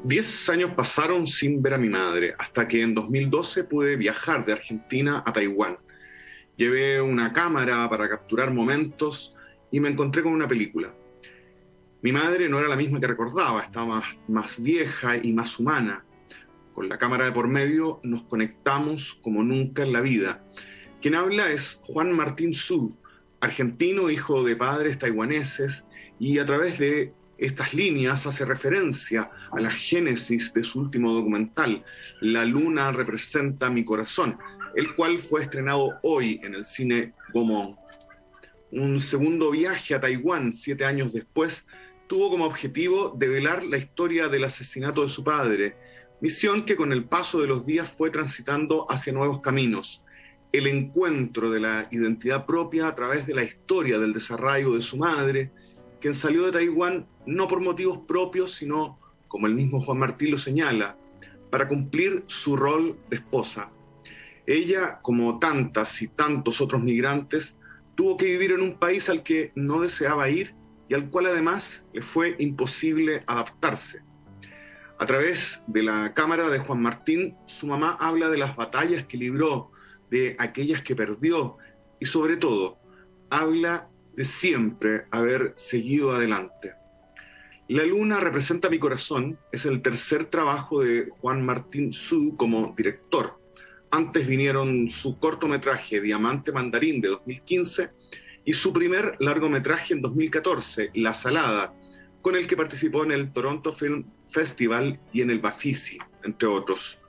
10 años pasaron sin ver a mi madre, hasta que en 2012 pude viajar de Argentina a Taiwán. Llevé una cámara para capturar momentos y me encontré con una película. Mi madre no era la misma que recordaba, estaba más vieja y más humana. Con la cámara de por medio nos conectamos como nunca en la vida. Quien habla es Juan Martín Su, argentino, hijo de padres taiwaneses, y a través de estas líneas hace referencia a la génesis de su último documental, La luna representa mi corazón, el cual fue estrenado hoy en el cine Gaumont. Un segundo viaje a Taiwán 7 años después tuvo como objetivo develar la historia del asesinato de su padre, misión que con el paso de los días fue transitando hacia nuevos caminos. El encuentro de la identidad propia a través de la historia del desarraigo de su madre, quien salió de Taiwán no por motivos propios, sino, como el mismo Juan Martín lo señala, para cumplir su rol de esposa. Ella, como tantas y tantos otros migrantes, tuvo que vivir en un país al que no deseaba ir y al cual además le fue imposible adaptarse. A través de la cámara de Juan Martín, su mamá habla de las batallas que libró, de aquellas que perdió y sobre todo habla de siempre haber seguido adelante. La luna representa mi corazón es el tercer trabajo de Juan Martín Su como director. Antes vinieron su cortometraje Diamante Mandarín de 2015 y su primer largometraje en 2014, La Salada, con el que participó en el Toronto Film Festival y en el Bafisi, entre otros.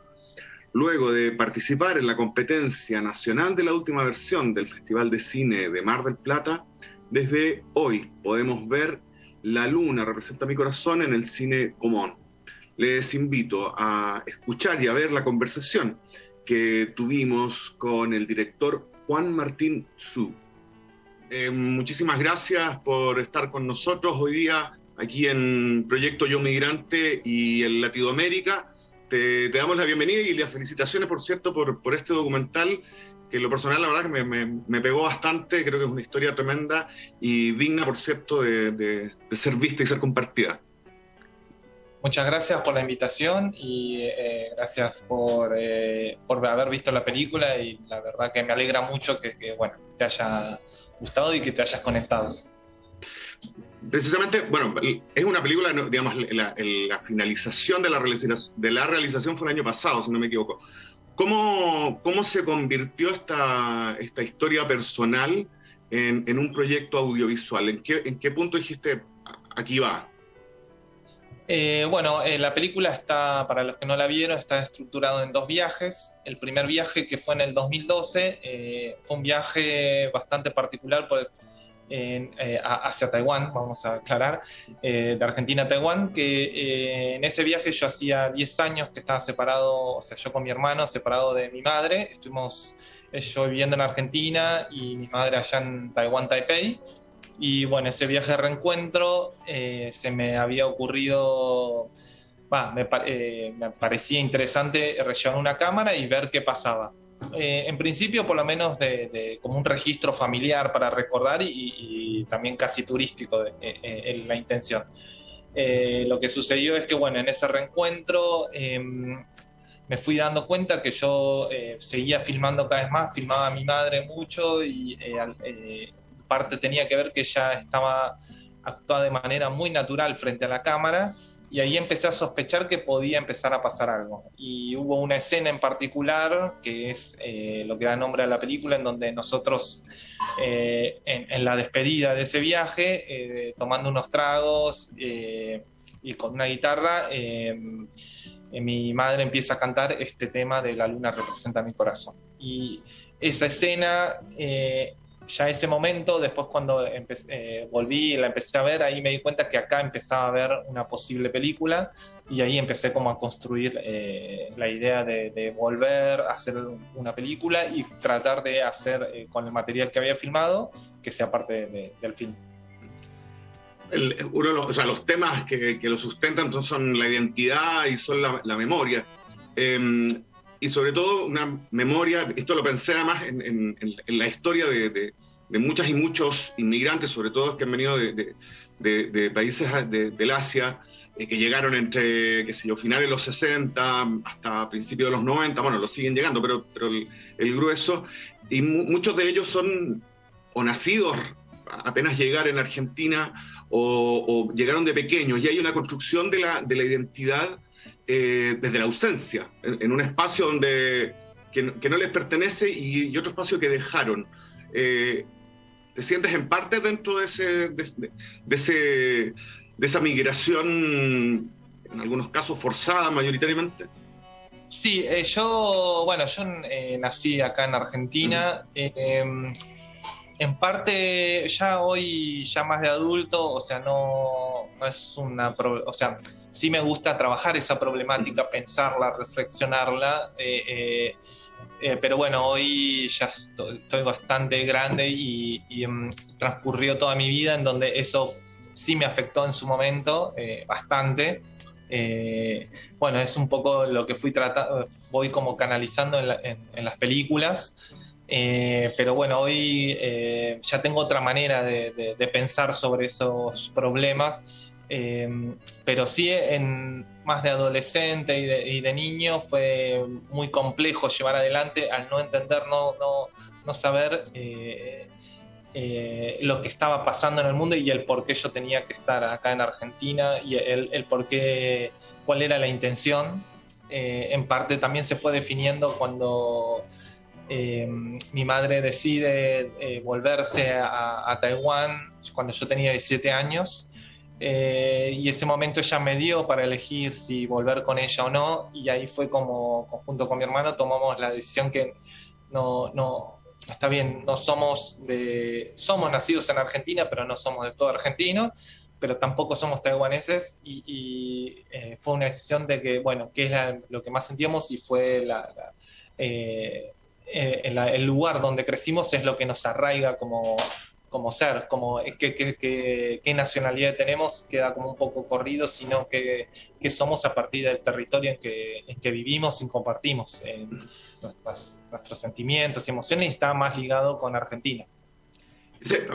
Luego de participar en la competencia nacional de la última versión del Festival de Cine de Mar del Plata, desde hoy podemos ver La luna representa mi corazón en el cine Gaumont. Les invito a escuchar y a ver la conversación que tuvimos con el director Juan Martín Su. Muchísimas gracias por estar con nosotros hoy día aquí en Proyecto Yo Migrante y en Latinoamérica. Te damos la bienvenida y las felicitaciones, por cierto, por este documental, que en lo personal la verdad que me pegó bastante. Creo que es una historia tremenda y digna, por cierto, de ser vista y ser compartida. Muchas gracias por la invitación y gracias por haber visto la película, y la verdad que me alegra mucho que bueno, te haya gustado y que te hayas conectado. Precisamente, bueno, es una película, digamos, la finalización de la realización fue el año pasado, si no me equivoco. ¿Cómo se convirtió esta historia personal en un proyecto audiovisual? ¿En qué punto dijiste, aquí va? La película está, para los que no la vieron, está estructurado en dos viajes. El primer viaje, que fue en el 2012, fue un viaje bastante particular hacia Taiwán, vamos a aclarar, de Argentina a Taiwán, que en ese viaje yo hacía 10 años que estaba separado, o sea, yo con mi hermano, separado de mi madre. Estuvimos yo viviendo en Argentina y mi madre allá en Taiwán, Taipei. Y bueno, ese viaje de reencuentro se me había ocurrido, me parecía interesante llevar una cámara y ver qué pasaba. En principio, por lo menos como un registro familiar para recordar y también casi turístico la intención. Lo que sucedió es que, bueno, en ese reencuentro me fui dando cuenta que yo seguía filmando cada vez más, filmaba a mi madre mucho y parte tenía que ver que ella actuaba de manera muy natural frente a la cámara, y ahí empecé a sospechar que podía empezar a pasar algo. Y hubo una escena en particular, que es lo que da nombre a la película, en donde nosotros, en la despedida de ese viaje, tomando unos tragos y con una guitarra, mi madre empieza a cantar este tema de La luna representa mi corazón. Y esa escena, ya ese momento, después cuando volví y la empecé a ver, ahí me di cuenta que acá empezaba a ver una posible película, y ahí empecé como a construir la idea de volver a hacer una película y tratar de hacer con el material que había filmado, que sea parte del film. Los temas que lo sustentan entonces son la identidad y son la memoria. Y sobre todo una memoria, esto lo pensé además en la historia de muchas y muchos inmigrantes, sobre todo que han venido de países del Asia, que llegaron entre, qué sé yo, finales de los 60 hasta principios de los 90, bueno, los siguen llegando, pero el grueso, y muchos de ellos son o nacidos apenas llegar en Argentina o llegaron de pequeños, y hay una construcción de la identidad desde la ausencia, en un espacio donde, que no les pertenece y otro espacio que dejaron. ¿Te sientes en parte dentro de esa migración, en algunos casos forzada mayoritariamente? Sí, yo nací acá en Argentina. En parte, ya hoy, ya más de adulto, o sea, no es o sea, sí me gusta trabajar esa problemática, pensarla, reflexionarla, pero bueno, hoy ya estoy bastante grande y transcurrió toda mi vida en donde eso sí me afectó en su momento, bastante. Bueno, es un poco lo que voy como canalizando en las películas. Pero bueno, hoy ya tengo otra manera de pensar sobre esos problemas, pero sí más de adolescente y de niño fue muy complejo llevar adelante al no entender, no saber lo que estaba pasando en el mundo y el por qué yo tenía que estar acá en Argentina y el por qué, cuál era la intención. En parte también se fue definiendo cuando mi madre decide volverse a Taiwán cuando yo tenía 17 años, y ese momento ella me dio para elegir si volver con ella o no, y ahí fue como, junto con mi hermano, tomamos la decisión que no está bien, somos nacidos en Argentina, pero no somos de todo argentinos, pero tampoco somos taiwaneses, y fue una decisión de que, bueno, qué es lo que más sentíamos, y fue el lugar donde crecimos es lo que nos arraiga como ser, como qué nacionalidad tenemos, queda como un poco corrido, sino que somos a partir del territorio en que vivimos y compartimos nuestros sentimientos y emociones, y está más ligado con Argentina.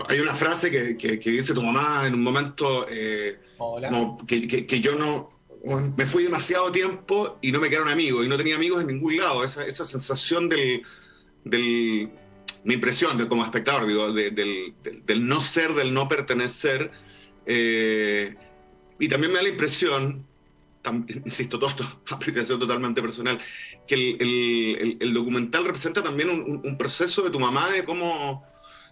Hay una frase que dice tu mamá en un momento, como que yo no me fui demasiado tiempo y no me quedaron amigos, y no tenía amigos en ningún lado. Esa sensación mi impresión como espectador, digo, del no ser, del no pertenecer, y también me da la impresión, insisto, todo esto es apreciación totalmente personal, que el documental representa también un proceso de tu mamá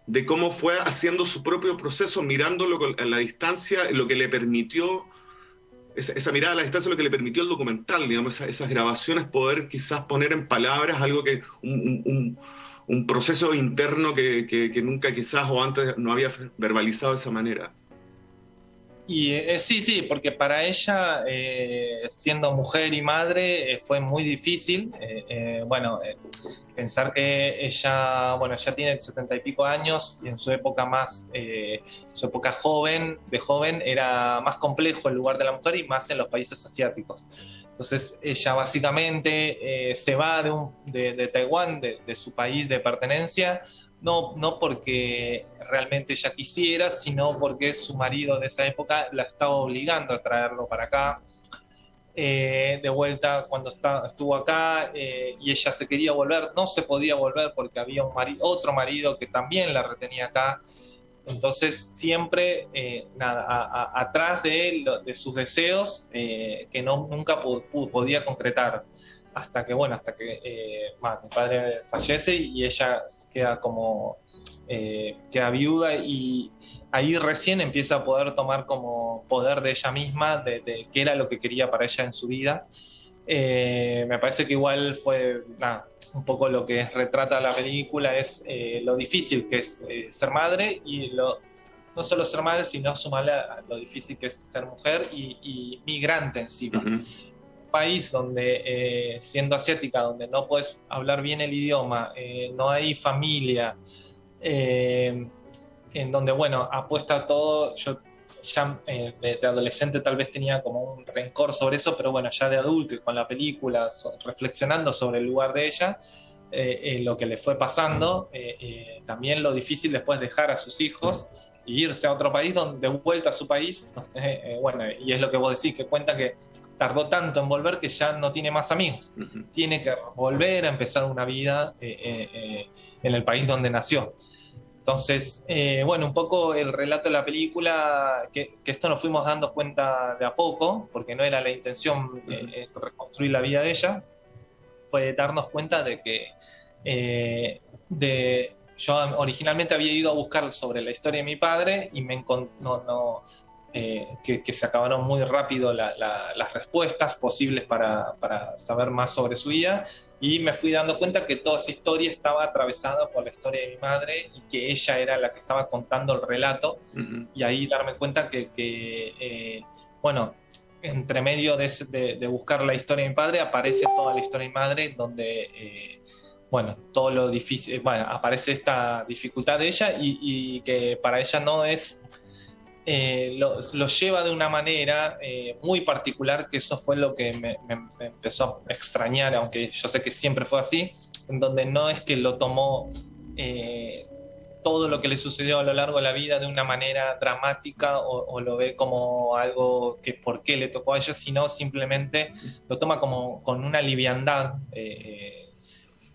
de cómo fue haciendo su propio proceso, mirándolo a la distancia, lo que le permitió, esa mirada a la distancia, lo que le permitió el documental, digamos, esas grabaciones, poder quizás poner en palabras algo que un proceso interno que nunca quizás o antes no había verbalizado de esa manera. Y sí, porque para ella, siendo mujer y madre, fue muy difícil. Pensar que ella, bueno, ya tiene 70 y pico años, y en su época su época de joven, era más complejo el lugar de la mujer, y más en los países asiáticos. Entonces ella básicamente se va de Taiwán, de su país de pertenencia, no porque realmente ella quisiera, sino porque su marido de esa época la estaba obligando a traerlo para acá, de vuelta cuando estuvo acá, y ella se quería volver, no se podía volver porque había otro marido que también la retenía acá. Entonces siempre, atrás de sus deseos, que nunca podía concretar, hasta que mi padre fallece y ella queda viuda, y ahí recién empieza a poder tomar como poder de ella misma, de qué era lo que quería para ella en su vida. Me parece que igual fue un poco lo que retrata la película, es lo difícil que es ser madre, y no solo ser madre, sino sumarle a lo difícil que es ser mujer y migrante encima. Uh-huh. País donde, siendo asiática, donde no puedes hablar bien el idioma, no hay familia, en donde, bueno, apuesta todo. Yo ya de adolescente tal vez tenía como un rencor sobre eso, pero bueno, ya de adulto y con la película, reflexionando sobre el lugar de ella, lo que le fue pasando, también lo difícil después dejar a sus hijos, y irse a otro país, de vuelta a su país. Bueno, y es lo que vos decís, que cuenta que tardó tanto en volver que ya no tiene más amigos. Tiene que volver a empezar una vida en el país donde nació. Entonces, bueno, un poco el relato de la película, que esto nos fuimos dando cuenta de a poco, porque no era la intención reconstruir la vida de ella, fue darnos cuenta de que yo originalmente había ido a buscar sobre la historia de mi padre y que se acabaron muy rápido las respuestas posibles para saber más sobre su vida, y me fui dando cuenta que toda esa historia estaba atravesada por la historia de mi madre y que ella era la que estaba contando el relato. Y ahí darme cuenta bueno, entre medio de buscar la historia de mi padre aparece toda la historia de mi madre, donde bueno, todo lo difícil, bueno, aparece esta dificultad de ella y que para ella no es, lo lleva de una manera muy particular, que eso fue lo que me empezó a extrañar, aunque yo sé que siempre fue así, en donde no es que lo tomó todo lo que le sucedió a lo largo de la vida de una manera dramática o lo ve como algo que por qué le tocó a ella, sino simplemente lo toma como con una liviandad,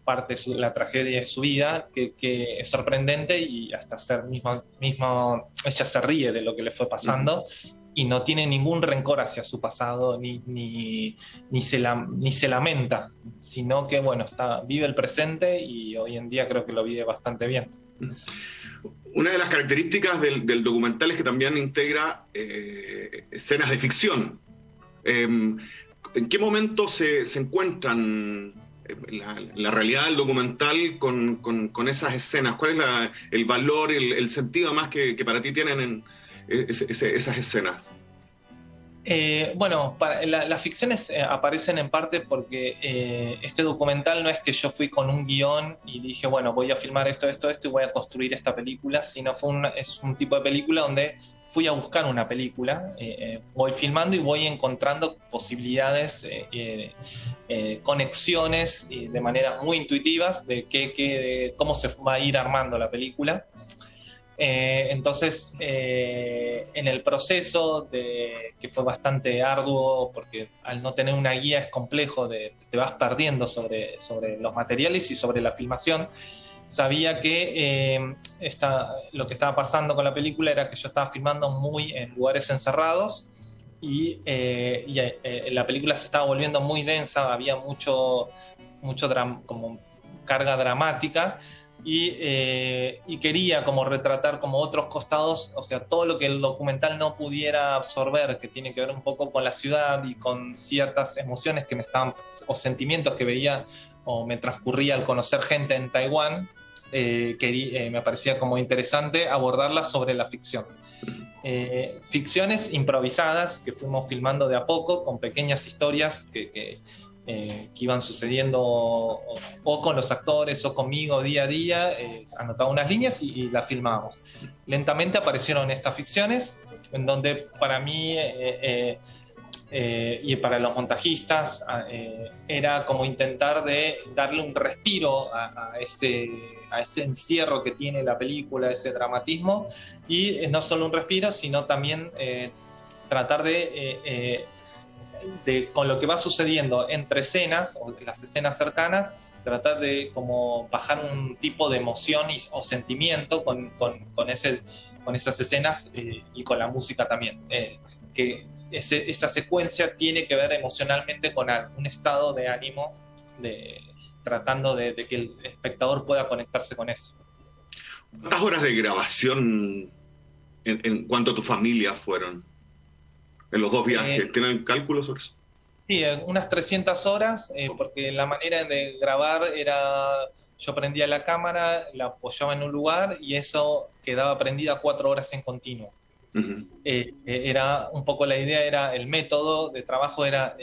parte de la tragedia de su vida, que es sorprendente, y hasta ser mismo ella se ríe de lo que le fue pasando y no tiene ningún rencor hacia su pasado, ni se lamenta, sino que bueno, vive el presente, y hoy en día creo que lo vive bastante bien. Una de las características del documental es que también integra escenas de ficción. ¿En qué momento se encuentran la realidad del documental con esas escenas? ¿Cuál es el valor, el sentido más que para ti tienen esas escenas? Bueno, las ficciones aparecen en parte porque este documental no es que yo fui con un guión y dije, bueno, voy a filmar esto y voy a construir esta película, sino es un tipo de película donde fui a buscar una película, voy filmando y voy encontrando posibilidades, conexiones de maneras muy intuitivas de cómo se va a ir armando la película. Entonces, en el proceso, que fue bastante arduo, porque al no tener una guía es complejo, te vas perdiendo sobre los materiales y sobre la filmación. Sabía que lo que estaba pasando con la película era que yo estaba filmando muy en lugares encerrados, y la película se estaba volviendo muy densa, había mucho como carga dramática, y quería como retratar como otros costados, o sea, todo lo que el documental no pudiera absorber, que tiene que ver un poco con la ciudad y con ciertas emociones o sentimientos que veía o me transcurría al conocer gente en Taiwán. Me parecía como interesante abordarlas sobre la ficción. Ficciones improvisadas que fuimos filmando de a poco, con pequeñas historias que iban sucediendo o con los actores o conmigo día a día, anotaba unas líneas y las filmábamos. Lentamente aparecieron estas ficciones, en donde para mí y para los montajistas era como intentar de darle un respiro a ese encierro que tiene la película, ese dramatismo, y no solo un respiro, sino también tratar de con lo que va sucediendo entre escenas, o las escenas cercanas, tratar de como bajar un tipo de emoción o sentimiento con esas escenas, y con la música también. Que esa secuencia tiene que ver emocionalmente con un estado de ánimo, tratando de que el espectador pueda conectarse con eso. ¿Cuántas horas de grabación en cuanto a tu familia fueron en los dos viajes? ¿Tienen cálculos sobre eso? Sí, unas 300 horas, porque la manera de grabar era, yo prendía la cámara, la apoyaba en un lugar y eso quedaba prendida 4 horas en continuo. Era un poco la idea, el método de trabajo era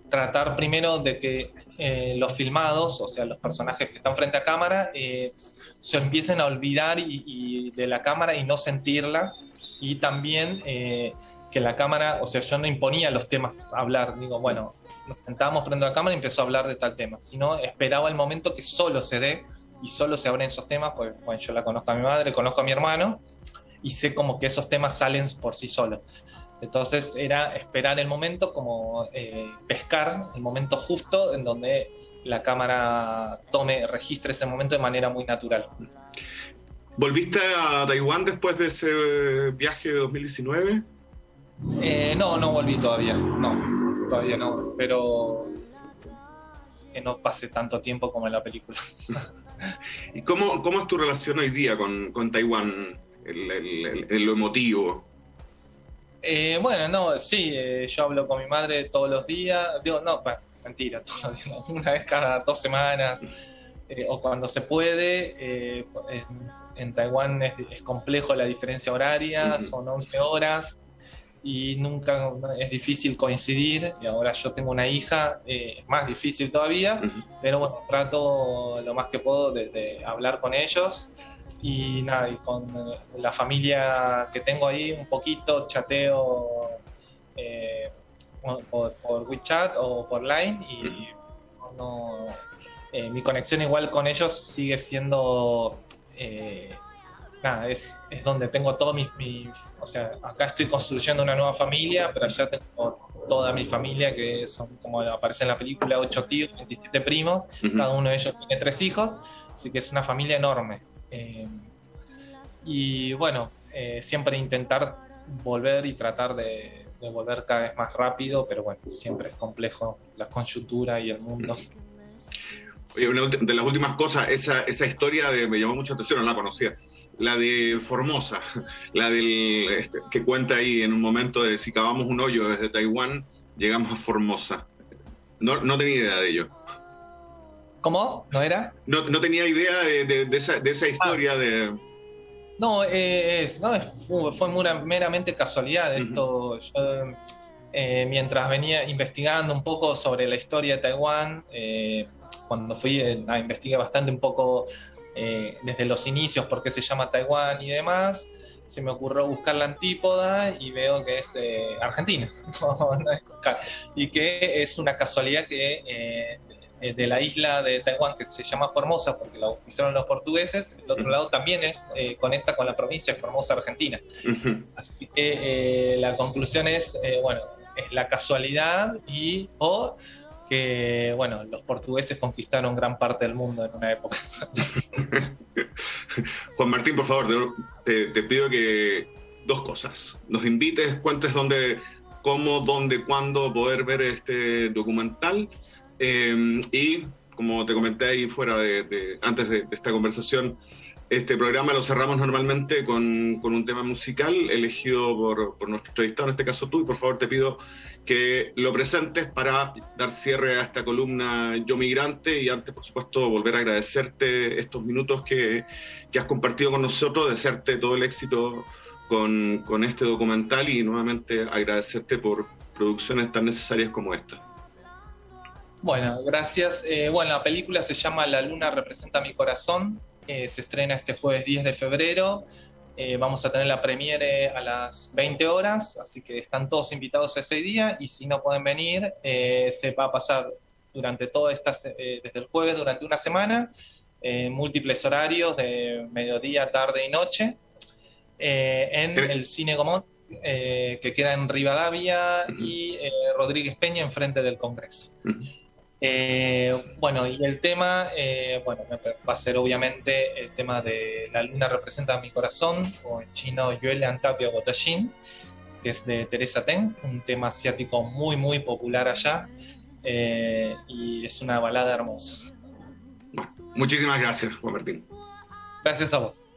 tratar primero de que los filmados, o sea, los personajes que están frente a cámara, se empiecen a olvidar de la cámara y no sentirla, y también que la cámara, o sea, yo no imponía los temas a hablar, digo, bueno, nos sentábamos, prendo la cámara y empezó a hablar de tal tema, sino esperaba el momento que solo se dé y solo se abren esos temas, porque bueno, yo la conozco a mi madre, conozco a mi hermano, y sé como que esos temas salen por sí solos. Entonces era esperar el momento, como pescar el momento justo en donde la cámara registre ese momento de manera muy natural. ¿Volviste a Taiwán después de ese viaje de 2019? No volví todavía, no, todavía no, pero que no pase tanto tiempo como en la película. ¿Y cómo es tu relación hoy día con Taiwán, en lo emotivo? Bueno, no, sí, yo hablo con mi madre todos los días, digo, no, mentira, todos los días, una vez cada 2 semanas, o cuando se puede. En Taiwán es complejo la diferencia horaria, son 11 horas y nunca es difícil coincidir. Y ahora yo tengo una hija, es más difícil todavía, pero bueno, trato lo más que puedo de hablar con ellos. Y nada, y con la familia que tengo ahí, un poquito chateo por WeChat o por Line, y no, mi conexión igual con ellos sigue siendo nada, es donde tengo todo o sea, acá estoy construyendo una nueva familia, pero allá tengo toda mi familia, que son, como aparece en la película, 8 tíos, 27 primos, cada uno de ellos tiene 3 hijos, así que es una familia enorme. Y bueno, siempre intentar volver y tratar de volver cada vez más rápido, pero bueno, siempre es complejo la coyuntura y el mundo. Oye, una de las últimas cosas, esa historia me llamó mucha atención, no la conocía. La de Formosa, la que cuenta ahí en un momento de si cavamos un hoyo desde Taiwán, llegamos a Formosa. No tenía idea de ello. ¿Cómo? ¿No era? No tenía idea de esa historia de... No, fue meramente casualidad. Esto, yo, mientras venía investigando un poco sobre la historia de Taiwán, cuando fui a investigar bastante un poco desde los inicios, por qué se llama Taiwán y demás, se me ocurrió buscar la antípoda y veo que es Argentina. Y que es una casualidad que de la isla de Taiwán, que se llama Formosa porque la bautizaron los portugueses, el otro lado también conecta con la provincia de Formosa, Argentina. Así que la conclusión es, bueno, es la casualidad o que, bueno, los portugueses conquistaron gran parte del mundo en una época. Juan Martín, por favor, te pido que 2 cosas. Nos invites, cuentes cómo, dónde, cuándo poder ver este documental. Y como te comenté ahí fuera antes de esta conversación, este programa lo cerramos normalmente con un tema musical elegido por nuestro entrevistado, en este caso tú, y por favor te pido que lo presentes para dar cierre a esta columna Yo Migrante, y antes, por supuesto, volver a agradecerte estos minutos que has compartido con nosotros, desearte todo el éxito con este documental y nuevamente agradecerte por producciones tan necesarias como esta. Bueno, gracias. Bueno, la película se llama La Luna Representa Mi Corazón. Se estrena este jueves 10 de febrero. Vamos a tener la premiere a las 20 horas, así que están todos invitados ese día, y si no pueden venir, se va a pasar durante desde el jueves durante una semana, múltiples horarios de mediodía, tarde y noche, en el Cine Gomón, que queda en Rivadavia y Rodríguez Peña, enfrente del Congreso. Bueno, y el tema, bueno, va a ser obviamente el tema de La Luna Representa Mi Corazón, o en chino Yuele Antapio Gotashin, que es de Teresa Teng, un tema asiático muy, muy popular allá, y es una balada hermosa. Bueno, muchísimas gracias, Juan Martín. Gracias a vos.